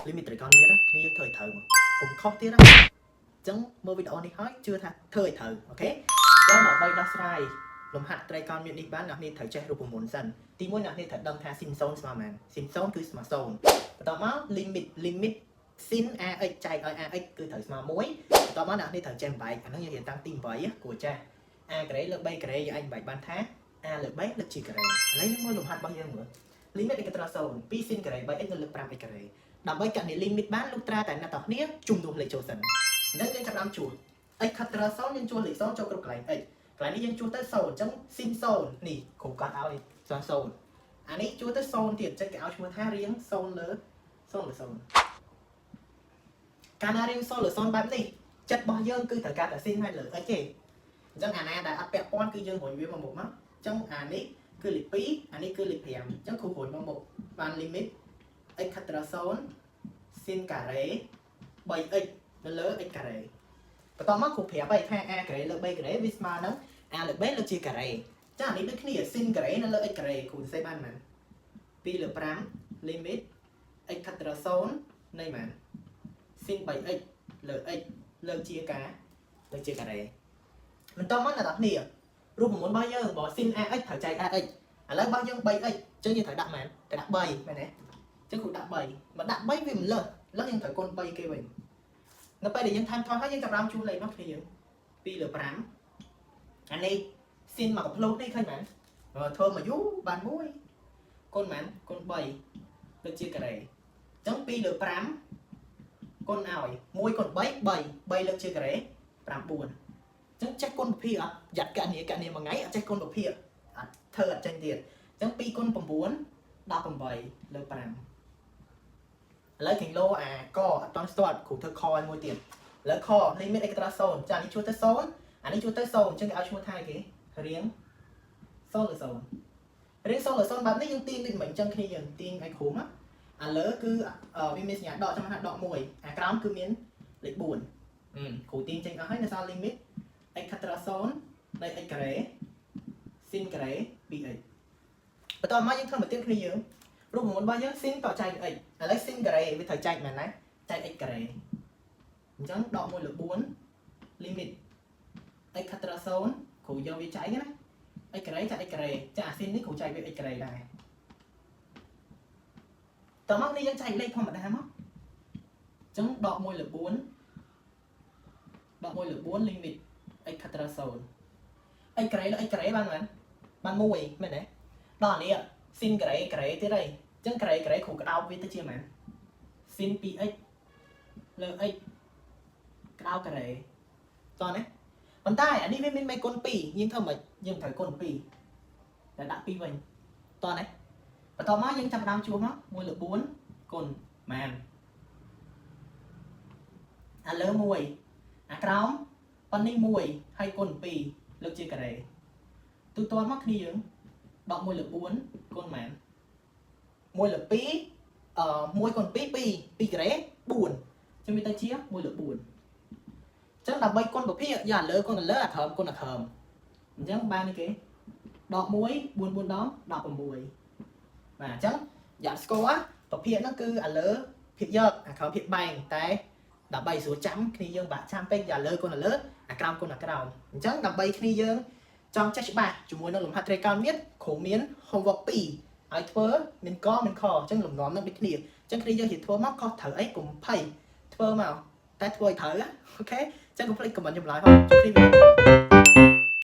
limit ត្រីកោណមានគ្នាយើងធ្វើឲ្យត្រូវមកកុំខុសទៀតណាអញ្ចឹងមើលវីដេអូនេះហើយជឿថាធ្វើឲ្យត្រូវអូខេចឹងដើម្បីដោះស្រាយលំហាត់ត្រីកោណមាននេះបានអ្នកនេះត្រូវចេះរូបមន្តសិនទី1អ្នកនេះត្រូវដឹងថា sin 0ស្មើប៉ុន្មាន sin 0គឺស្មើ0បន្ទាប់មក limit sin ax ចែកឲ្យ ax គឺត្រូវស្មើ1បន្ទាប់មកអ្នកនេះត្រូវចេះបែកអាហ្នឹងយើងរៀនតាំងទី8គួរចេះ a ការ៉េលើក b ការ៉េយើងអាចបែកបានថា a លើក b លើក g ការ៉េឥឡូវយើងមើលលំហាត់របស់យើងមើល limit x ត្រូវ0 2 sin ការ៉េ 3x លើក 5x ការ៉េដើម្បីកណនី limit បានលោកត្រាតែអ្នកទាំងគ្នាជំនួសលេខចូលសិនអញ្ចឹងយើងចាប់ផ្ដើមជួស x ខិតត្រូវ0យើងជួសលេខ0ចូលគ្រប់កន្លែង x កន្លែងនេះយើងជួសទៅ0អញ្ចឹង sin 0នេះគ្រូកាត់ឲ្យ0អានេះជួសទៅ0ទៀតអញ្ចឹងគេឲ្យឈ្មោះថារៀង0លើ0កាលណារៀង0លើ0បែបនេះចិត្តរបស់យើងគឺត្រូវការតែ sin ហើយលើ x ទេអញ្ចឹងអាណាដែលអត់ពាក់ព័ន្ធគឺយើងរុញវាមកមុខមកអញ្ចឹងអានេះគឺលេខ2អានេះគឺលេខ5អញ្ចឹងគ្រូរុញមកមុខបាន limit x ខិតត្រូវ0 sin ការ៉េ 3x នៅលើ x ការ៉េបន្ទាប់មកគ្រូប្រាប់ឲ្យថា a ការ៉េលើ b ការ៉េវាស្មើនឹង a លើ b លើ g ការ៉េចាអានេះដូចគ្នា sin ការ៉េនៅលើ x ការ៉េគ្រូសរសេរបានប៉ុន្មាន2លើ5 limit x ខិតត្រូវ0នៃប៉ុន្មាន sin 3x លើ x លើ g ការ៉េបន្ទាប់មកអ្នកនរគ្នារូបមន្តរបស់យើងបើ sin ax ត្រូវចែក ax ឥឡូវរបស់យើង 3x អញ្ចឹងយើងត្រូវដាក់មែនត្រូវដាក់3មែនទេអញ្ចឹងគ្រូដាក់3មកដាក់3វាមិនលើសយើងត្រូវគុណ3គេវិញនៅពេលដែលយើងថែមថយហើយយើងចាប់ដើមជួសលេខមកគ្នាយើង2លើ5អានេះ sin មកកំភ្លោះនេះឃើញមែនធ្វើមកយូរបាន1គុណមែនគុណ3លើជាការ៉េអញ្ចឹង2លើ5គុណឲ្យ1គុណ3 3លើជាការ៉េ9ចឹងចេះគុណប្រភេទអត់យ៉ាត់កណនីមួយថ្ងៃអត់ចេះគុណប្រភេទអត់ធ្វើអត់ចេញទៀតអញ្ចឹង2គុណ9 18លើ5ឥឡូវគីឡូអាកអត់តន់ស្ទាត់គ្រូធ្វើខឲ្យមួយទៀតឥឡូវខ limit x ត្រូវ0ចានេះជួសទៅ0អានេះជួសទៅ0អញ្ចឹងគេឲ្យឈ្មោះថាគេរៀង0លើ0រៀង0លើ0បែបនេះយើងទាញដូចមិនអញ្ចឹងគ្នាយើងទាញឲ្យគ្រូមកឥឡូវគឺវាមានសញ្ញាដកចាំថាដក1អាក្រោមគឺមានលេខ4គ្រូទាញចេញអស់ហើយនៅសល់ limit x ខិតត្រូវ0នៃ x ការ៉េ sin ការ៉េ 2x បន្តមកយើងធ្វើមកទៀតគ្នាយើងរូបមន្តរបស់យើង sin តចែក x ឥឡូវ sin ការ៉េវាត្រូវចែកមែនណាចែក x ការ៉េអញ្ចឹងដក1លើ4 limit x ខិតត្រូវ0គ្រូយកវាចែកណា x ការ៉េចា x ការ៉េចាអា sin នេះគ្រូចែកវា x ការ៉េដែរតមកនេះយើងចែកលេខធម្មតាមកអញ្ចឹងដក1លើ4 limit x ខិតត្រូវ0 x ការ៉េលើ x ការ៉េបានមែនបាន1មែនទេដល់នេះ sin ការ៉េទៀតហើយអញ្ចឹងការ៉េគ្រូក្តោបវាទៅជាមែន sin 2x លើ x ក្តោបការ៉េតោះណាប៉ុន្តែអានេះវាមានមេគុណ2យើងធ្វើមិនយើងត្រូវគុណ2តែដាក់2វិញតោះណាបន្តមកយើងចាប់ដើមជួសមក1លើ4គុណម៉ានអាលើ1អាក្រោមប៉ុណ្នេះ1ហើយគុណ2លើកជាការ៉េទូទាត់មកគ្នាយើងដក1លើ4គុណម៉ាន1លើ2 1គុណ2 2ការ៉េ4ចឹងវាទៅជា1លើ4អញ្ចឹងដើម្បីគុណប្រភេទយកលើគុណលើអាក្រោមគុណអាក្រោមអញ្ចឹងបាននេះគេដក1 4 4ដង16បាទអញ្ចឹងយ៉ាស្គាល់ប្រភេទហ្នឹងគឺអាលើភាពយកអាក្រោមភាពបែងតែដើម្បីស្រួលចាំគ្នាយើងបាក់ចាំពេកយ៉ាលើគុណលើអាក្រោមគុណអាក្រោមអញ្ចឹងដើម្បីគ្នាយើងចង់ចេះច្បាស់ជាមួយនឹងលំហាត់ត្រីកោណមានគ្រូមាន homework 2ឲ្យធ្វើមានកមានខអញ្ចឹងលំនាំនឹងដូចគ្នាអញ្ចឹងគ្នាយើងនិយាយធ្វើមកខុសត្រូវអីកុំភ័យធ្វើមកតែធ្វើឲ្យត្រូវអូខេអញ្ចឹងកុំភ្លេច comment ចម្លើយផងជួបគ្នា